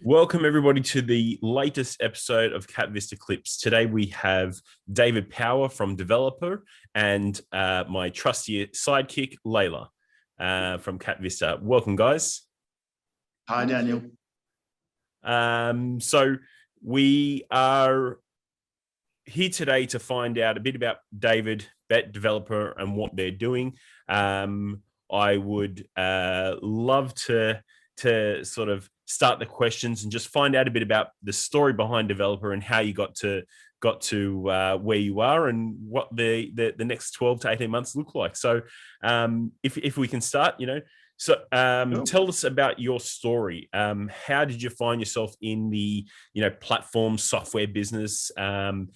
Welcome everybody to the latest episode of KapVista Klips. Today we have David Power from Developr and my trusty sidekick, Leila from KapVista. Welcome, guys. Hi, Daniel. So we are here today to find out a bit about David, Developr, and what they're doing. I would love to sort of start the questions and just find out a bit about the story behind Developr and how you got to where you are and what the next 12 to 18 months look like. So if we can start, Sure. Tell us about your story. How did you find yourself in the platform software business, and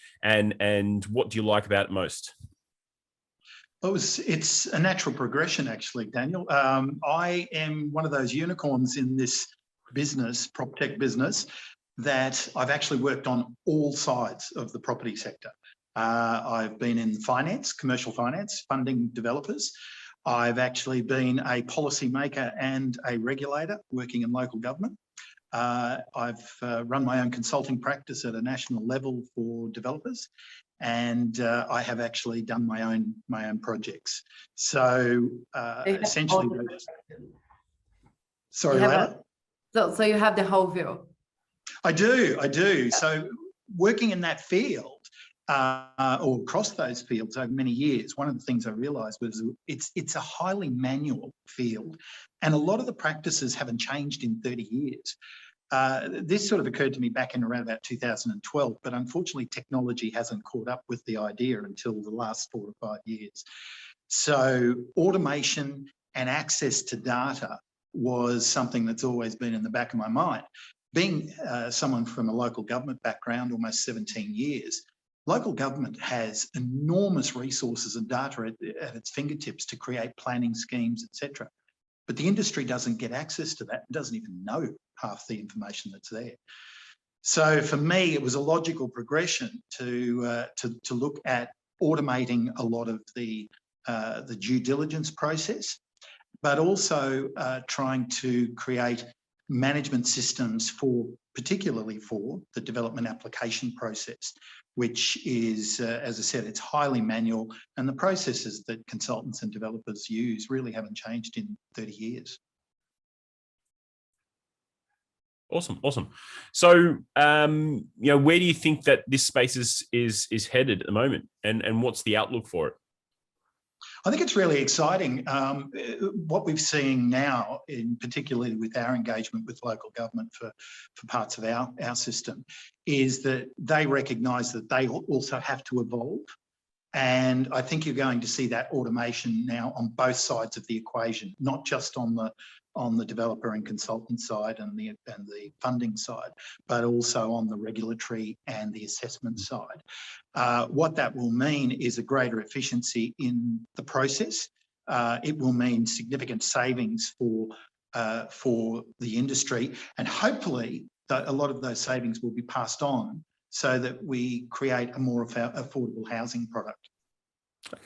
what do you like about it most? It's a natural progression, actually, Daniel. I am one of those unicorns in this business, Proptech business, that I've actually worked on all sides of the property sector. I've been in finance, commercial finance, funding developers. I've actually been a policymaker and a regulator working in local government. I've run my own consulting practice at a national level for developers, and I have actually done my own projects. So essentially, sorry, Leila? So you have the whole view. I do. So working in that field or across those fields over many years, one of the things I realised was it's a highly manual field, and a lot of the practices haven't changed in 30 years. This sort of occurred to me back in around about 2012, but unfortunately technology hasn't caught up with the idea until the last 4 or 5 years. So automation and access to data was something that's always been in the back of my mind. Being someone from a local government background, almost 17 years, local government has enormous resources and data at its fingertips to create planning schemes, etc. But the industry doesn't get access to that, doesn't even know half the information that's there. So for me, it was a logical progression to look at automating a lot of the due diligence process, but also trying to create management systems particularly for the development application process, which is, as I said, it's highly manual, and the processes that consultants and developers use really haven't changed in 30 years. Awesome. So, where do you think that this space is headed at the moment, and what's the outlook for it? I think it's really exciting. What we've seen now, particularly with our engagement with local government for parts of our system, is that they recognise that they also have to evolve. And I think you're going to see that automation now on both sides of the equation, not just on the developer and consultant side and the funding side, but also on the regulatory and the assessment side. What that will mean is a greater efficiency in the process. It will mean significant savings for the industry, and hopefully a lot of those savings will be passed on so that we create a more affordable housing product.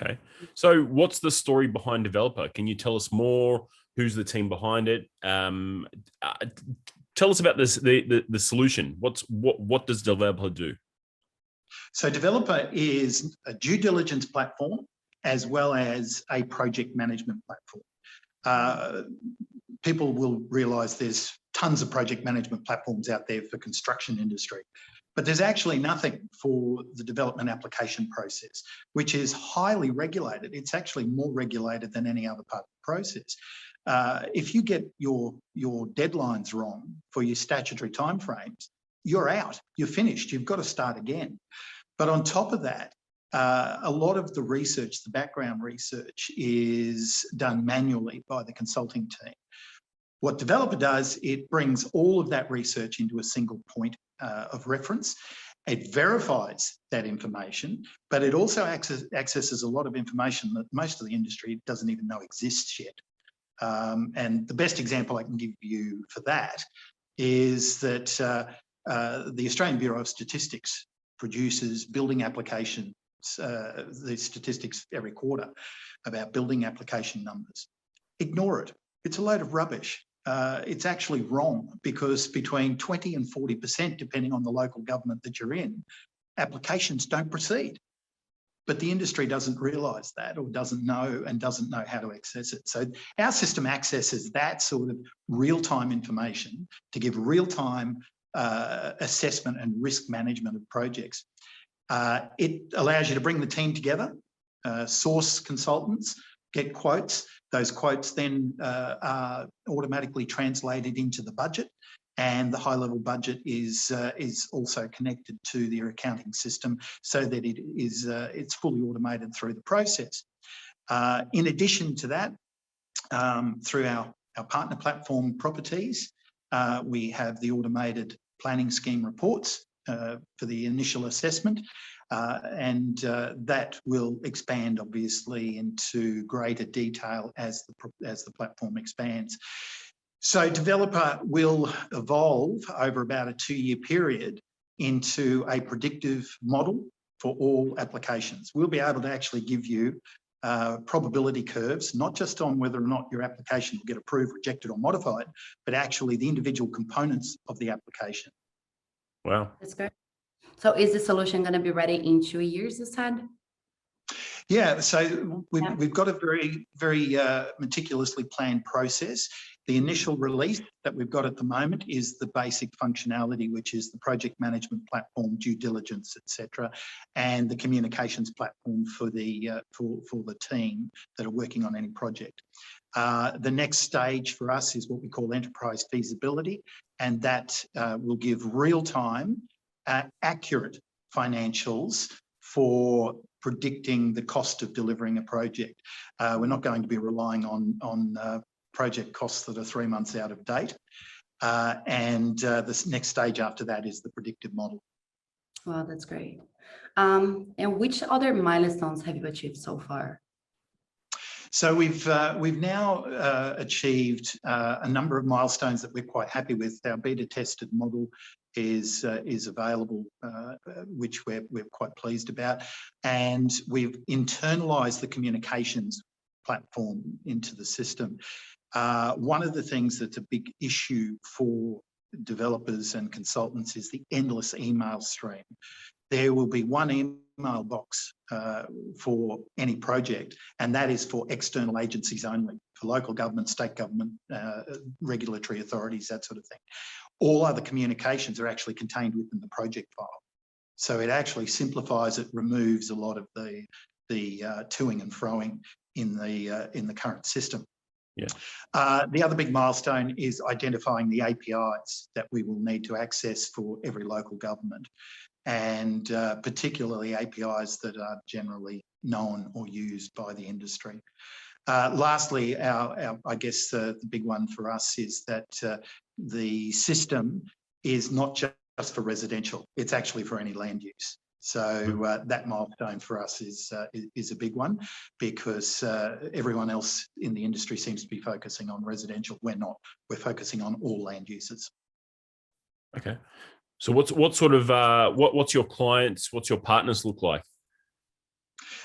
Okay, so what's the story behind Developr? Can you tell us more? Who's the team behind it? Tell us about this, the solution. What does Developr do? So Developr is a due diligence platform as well as a project management platform. People will realise there's tons of project management platforms out there for construction industry, but there's actually nothing for the development application process, which is highly regulated. It's actually more regulated than any other part of the process. If you get your deadlines wrong for your statutory timeframes, you're out, you're finished, you've got to start again. But on top of that, a lot of the research, the background research, is done manually by the consulting team. What Developr does, it brings all of that research into a single point of reference. It verifies that information, but it also accesses a lot of information that most of the industry doesn't even know exists yet. And the best example I can give you for that is that the Australian Bureau of Statistics produces building applications, the statistics every quarter about building application numbers. Ignore it. It's a load of rubbish. it's actually wrong, because between 20 and 40%, depending on the local government that you're in, applications don't proceed. But the industry doesn't realise that, or doesn't know how to access it. So our system accesses that sort of real-time information to give real-time assessment and risk management of projects. It allows you to bring the team together, source consultants, get quotes. Those quotes then are automatically translated into the budget, and the high-level budget is also connected to their accounting system, so that it's fully automated through the process. In addition to that, through our partner platform PropertEASE, we have the automated planning scheme reports for the initial assessment, and that will expand obviously into greater detail as the platform expands. So Developr will evolve over about a 2-year period into a predictive model for all applications. We'll be able to actually give you probability curves, not just on whether or not your application will get approved, rejected or modified, but actually the individual components of the application. Wow. That's great. So is the solution going to be ready in 2 years this time? Yeah, so we've got a very meticulously planned process. The initial release that we've got at the moment is the basic functionality, which is the project management platform, due diligence, etc., and the communications platform for the team that are working on any project. The next stage for us is what we call enterprise feasibility, and that will give real-time, accurate financials for predicting the cost of delivering a project. We're not going to be relying on project costs that are 3 months out of date. And the next stage after that is the predictive model. Wow, that's great. And which other milestones have you achieved so far? So we've now achieved a number of milestones that we're quite happy with. Our beta tested model is available, which we're quite pleased about, and we've internalised the communications platform into the system. One of the things that's a big issue for developers and consultants is the endless email stream. There will be one email box for any project, and that is for external agencies only, for local government, state government, regulatory authorities, that sort of thing. All other communications are actually contained within the project file. So it actually simplifies it, removes a lot of the toing and froing in the current system. Yeah. The other big milestone is identifying the APIs that we will need to access for every local government, and particularly APIs that are generally known or used by the industry. Lastly, I guess the big one for us is that the system is not just for residential, it's actually for any land use. So that milestone for us is a big one, because everyone else in the industry seems to be focusing on residential. We're not. We're focusing on all land uses. Okay. So what sort of what's your clients, what's your partners look like?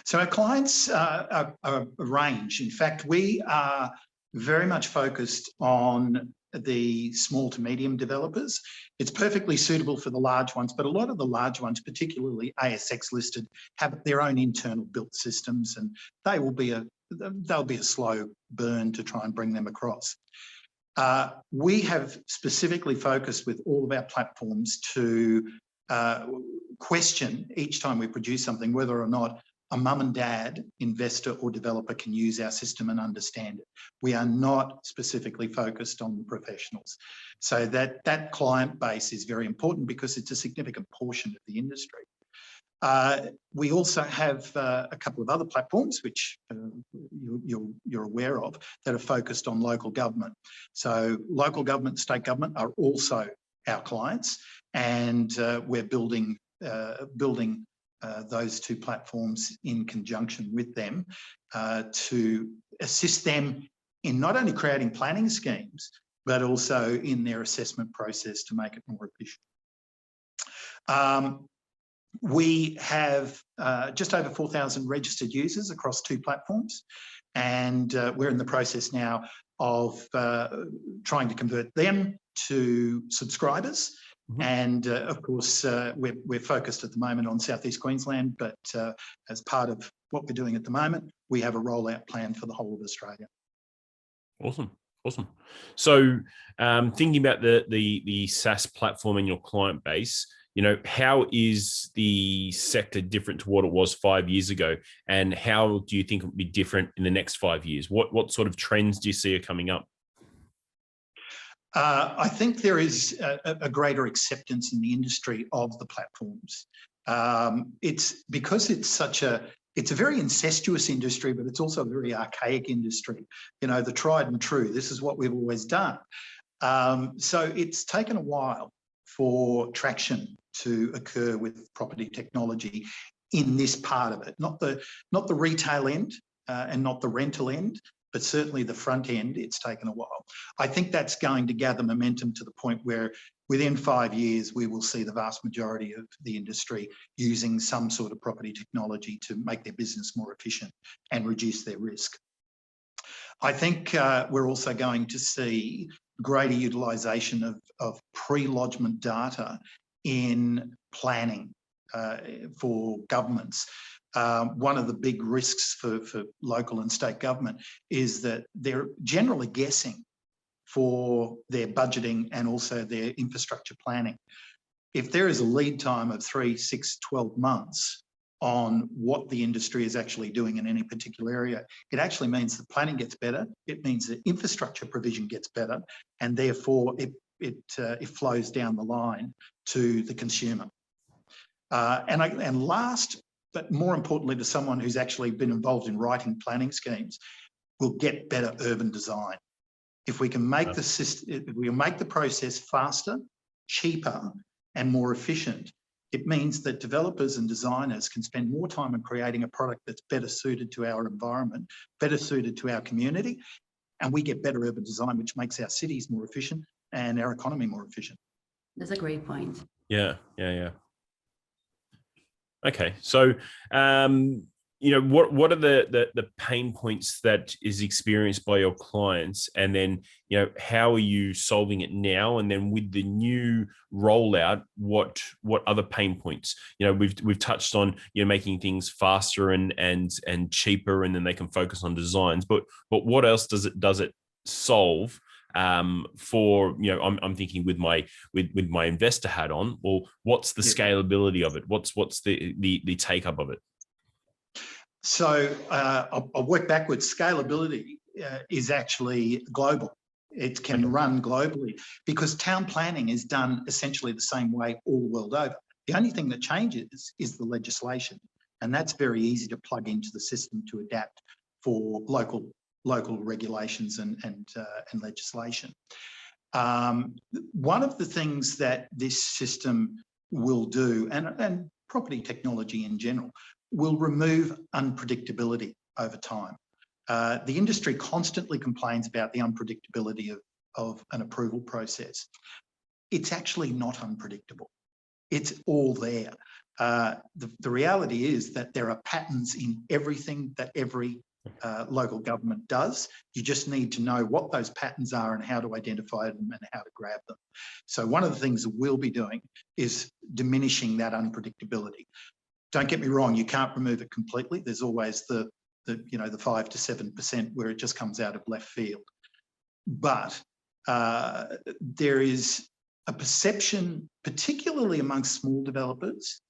So our clients are a range. In fact, we are very much focused on the small to medium developers. It's perfectly suitable for the large ones, but a lot of the large ones, particularly ASX listed, have their own internal built systems, and they'll be a slow burn to try and bring them across. We have specifically focused with all of our platforms to question each time we produce something whether or not a mum and dad, investor or developer can use our system and understand it. We are not specifically focused on the professionals. So that client base is very important because it's a significant portion of the industry. We also have a couple of other platforms which you're aware of that are focused on local government. So local government, state government are also our clients, and we're building those two platforms in conjunction with them to assist them in not only creating planning schemes, but also in their assessment process to make it more efficient. We have just over 4,000 registered users across two platforms, and we're in the process now of trying to convert them to subscribers. And of course, we're focused at the moment on Southeast Queensland, but as part of what we're doing at the moment, we have a rollout plan for the whole of Australia. Awesome. Awesome. So thinking about the SaaS platform in your client base, how is the sector different to what it was 5 years ago? And how do you think it will be different in the next 5 years? What sort of trends do you see are coming up? I think there is a greater acceptance in the industry of the platforms. It's because it's a very incestuous industry, but it's also a very archaic industry. The tried and true, this is what we've always done. So it's taken a while for traction to occur with property technology in this part of it, not the retail end and not the rental end, but certainly the front end, it's taken a while. I think that's going to gather momentum to the point where within 5 years, we will see the vast majority of the industry using some sort of property technology to make their business more efficient and reduce their risk. I think we're also going to see greater utilisation of pre-lodgement data in planning for governments. One of the big risks for local and state government is that they're generally guessing for their budgeting and also their infrastructure planning. If there is a lead time of 3, 6, 12 months on what the industry is actually doing in any particular area, it actually means the planning gets better. It means the infrastructure provision gets better, and therefore it flows down the line to the consumer. And last, but more importantly to someone who's actually been involved in writing planning schemes, will get better urban design. If we can make the system, if we make the process faster, cheaper, and more efficient, it means that developers and designers can spend more time on creating a product that's better suited to our environment, better suited to our community, and we get better urban design, which makes our cities more efficient and our economy more efficient. That's a great point. Yeah. Okay, so what are the pain points that is experienced by your clients, and then how are you solving it now? And then with the new rollout, what other pain points? We've touched on making things faster and cheaper, and then they can focus on designs. But what else does it solve? For I'm thinking with my investor hat on, or what's the scalability of it? What's the take up of it? So I'll work backwards. Scalability is actually global. It can run globally because town planning is done essentially the same way all the world over. The only thing that changes is the legislation, and that's very easy to plug into the system to adapt for local regulations and legislation. One of the things that this system will do, and property technology in general, will remove unpredictability over time. The industry constantly complains about the unpredictability of an approval process. It's actually not unpredictable. It's all there. The reality is that there are patterns in everything that every local government does. You just need to know what those patterns are and how to identify them and how to grab them. So one of the things that we'll be doing is diminishing that unpredictability. Don't get me wrong, you can't remove it completely. There's always the 5 to 7% where it just comes out of left field. But there is a perception, particularly amongst small developers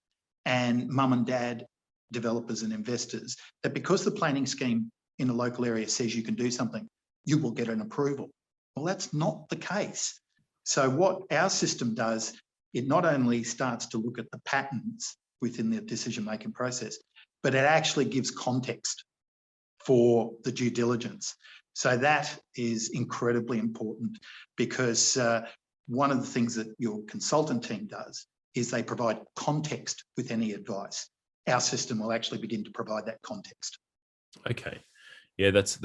and mum and dad developers and investors, that because the planning scheme in a local area says you can do something, you will get an approval. Well, that's not the case. So what our system does, it not only starts to look at the patterns within the decision-making process, but it actually gives context for the due diligence. So that is incredibly important because one of the things that your consultant team does is they provide context with any advice. Our system will actually begin to provide that context. Okay. Yeah, that's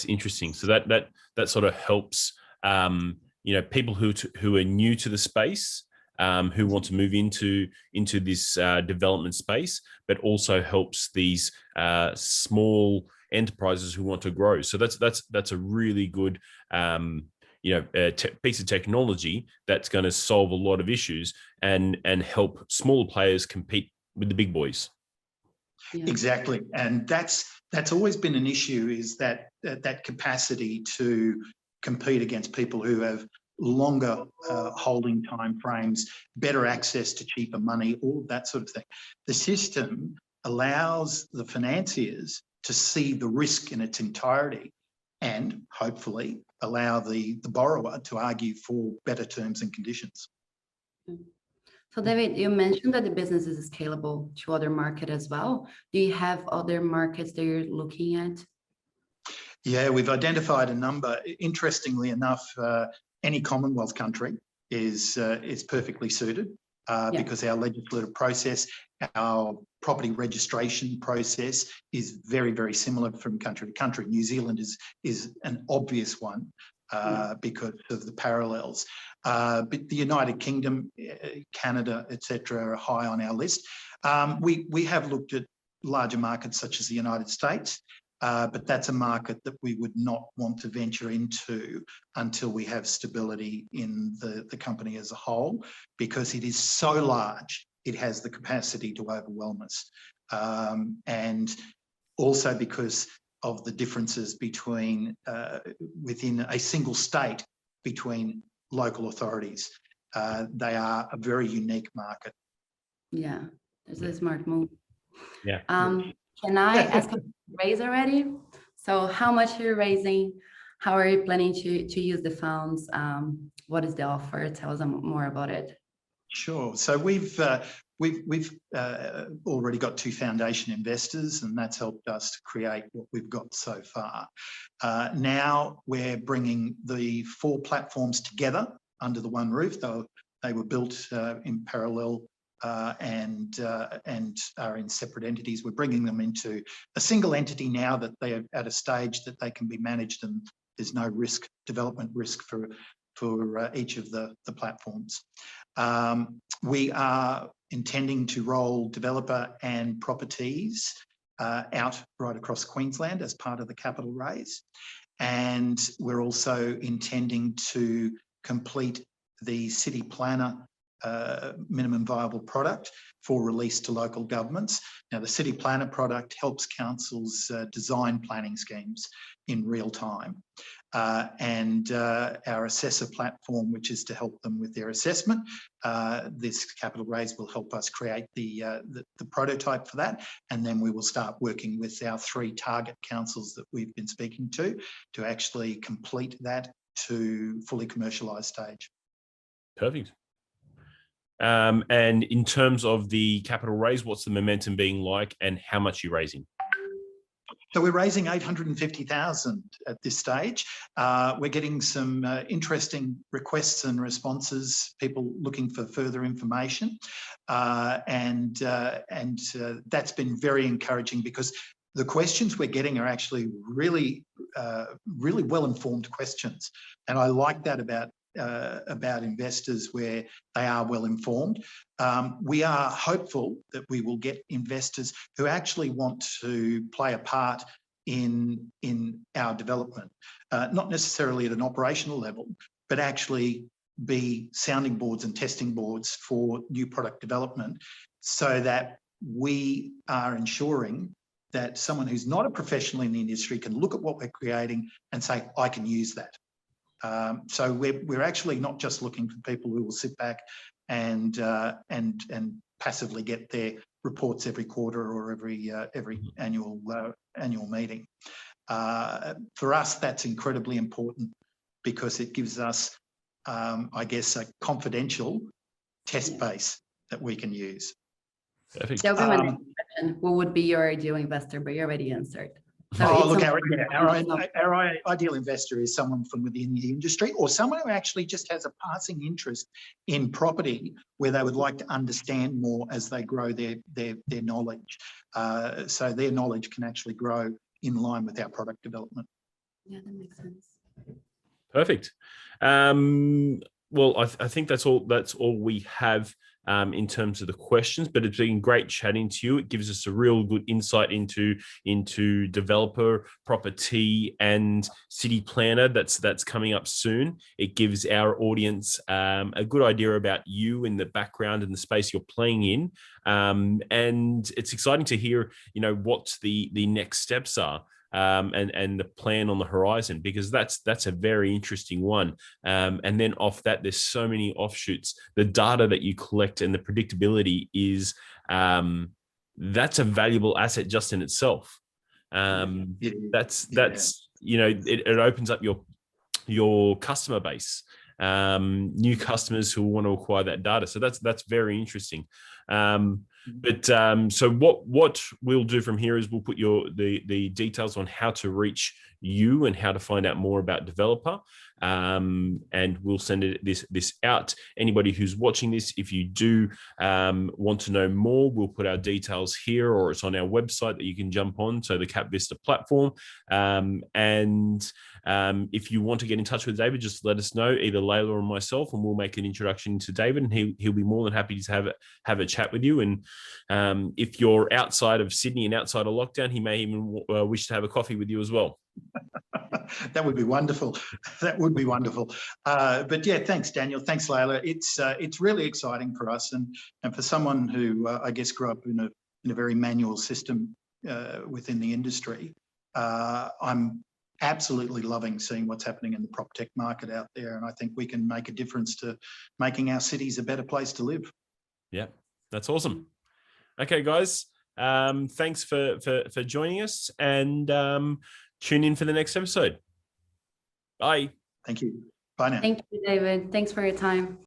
interesting. So that sort of helps people who are new to the space, who want to move into this development space, but also helps these small enterprises who want to grow. So that's a really good piece of technology that's going to solve a lot of issues and help smaller players compete with the big boys. Yeah. Exactly, and that's always been an issue, is that capacity to compete against people who have longer holding time frames, better access to cheaper money, all of that sort of thing. The system allows the financiers to see the risk in its entirety and hopefully allow the borrower to argue for better terms and conditions. So David, you mentioned that the business is scalable to other markets as well. Do you have other markets that you're looking at? Yeah, we've identified a number. Interestingly enough, any Commonwealth country is perfectly suited because our legislative process, our property registration process is very, very similar from country to country. New Zealand is an obvious one because of the parallels. But the United Kingdom, Canada, etc., are high on our list. We have looked at larger markets such as the United States, but that's a market that we would not want to venture into until we have stability in the company as a whole, because it is so large, it has the capacity to overwhelm us. And also because of the differences between within a single state between local authorities. They are a very unique market. Yeah, that's a smart move. Yeah. Can I ask a raise already? So how much are you raising? How are you planning to use the funds? What is the offer? Tell us more about it. Sure. So we've already got 2 foundation investors, and that's helped us to create what we've got so far. Now we're bringing the 4 platforms together under the one roof. They were built in parallel and are in separate entities. We're bringing them into a single entity now that they are at a stage that they can be managed, and there's no development risk for each of the platforms. We are intending to roll Developr and PropertEASE out right across Queensland as part of the capital raise. And we're also intending to complete the city planner minimum viable product for release to local governments. Now, the city planner product helps councils design planning schemes in real time. And our Assessr platform, which is to help them with their assessment. This capital raise will help us create the prototype for that, and then we will start working with our 3 target councils that we've been speaking to actually complete that to fully commercialised stage. Perfect. And in terms of the capital raise, what's the momentum being like, and how much are you raising? So we're raising 850,000 at this stage. We're getting some interesting requests and responses, people looking for further information. And that's been very encouraging, because the questions we're getting are actually really well-informed questions. And I like that about investors, where they are well informed. We are hopeful that we will get investors who actually want to play a part in our development, not necessarily at an operational level, but actually be sounding boards and testing boards for new product development, so that we are ensuring that someone who's not a professional in the industry can look at what we're creating and say, I can use that. So we're actually not just looking for people who will sit back and passively get their reports every quarter or every annual meeting. For us, that's incredibly important, because it gives us, I guess, a confidential test base that we can use. Perfect. That would be my next question. What would be your ideal investor? But you already answered. So look, our ideal investor is someone from within the industry, or someone who actually just has a passing interest in property, where they would like to understand more as they grow their knowledge. So their knowledge can actually grow in line with our product development. Yeah, that makes sense. Perfect. Well, I think that's all we have in terms of the questions, but it's been great chatting to you. It gives us a real good insight into Developr, PropertEASE, and City Planner that's coming up soon. It gives our audience a good idea about you and the background and the space you're playing in. And it's exciting to hear, what the next steps are. And the plan on the horizon, because that's a very interesting one. And then off that, there's so many offshoots. The data that you collect and the predictability is that's a valuable asset just in itself. It opens up your customer base, new customers who want to acquire that data. So that's very interesting. So what we'll do from here is we'll put the details on how to reach you and how to find out more about Developr, and we'll send this out. Anybody who's watching this, if you do want to know more, we'll put our details here, or it's on our website that you can jump on, so the KapVista platform. If you want to get in touch with David, just let us know, either Leila or myself, and we'll make an introduction to David, and he'll be more than happy to have a chat with you. And if you're outside of Sydney and outside of lockdown, he may even wish to have a coffee with you as well. That would be wonderful. That would be wonderful. But yeah, thanks, Daniel. Thanks, Leila. It's really exciting for us, and for someone who I guess grew up in a very manual system within the industry. I'm absolutely loving seeing what's happening in the Proptech market out there, and I think we can make a difference to making our cities a better place to live. Yeah, that's awesome. Okay, guys, thanks for joining us, and tune in for the next episode. Bye. Thank you. Bye now. Thank you, David. Thanks for your time.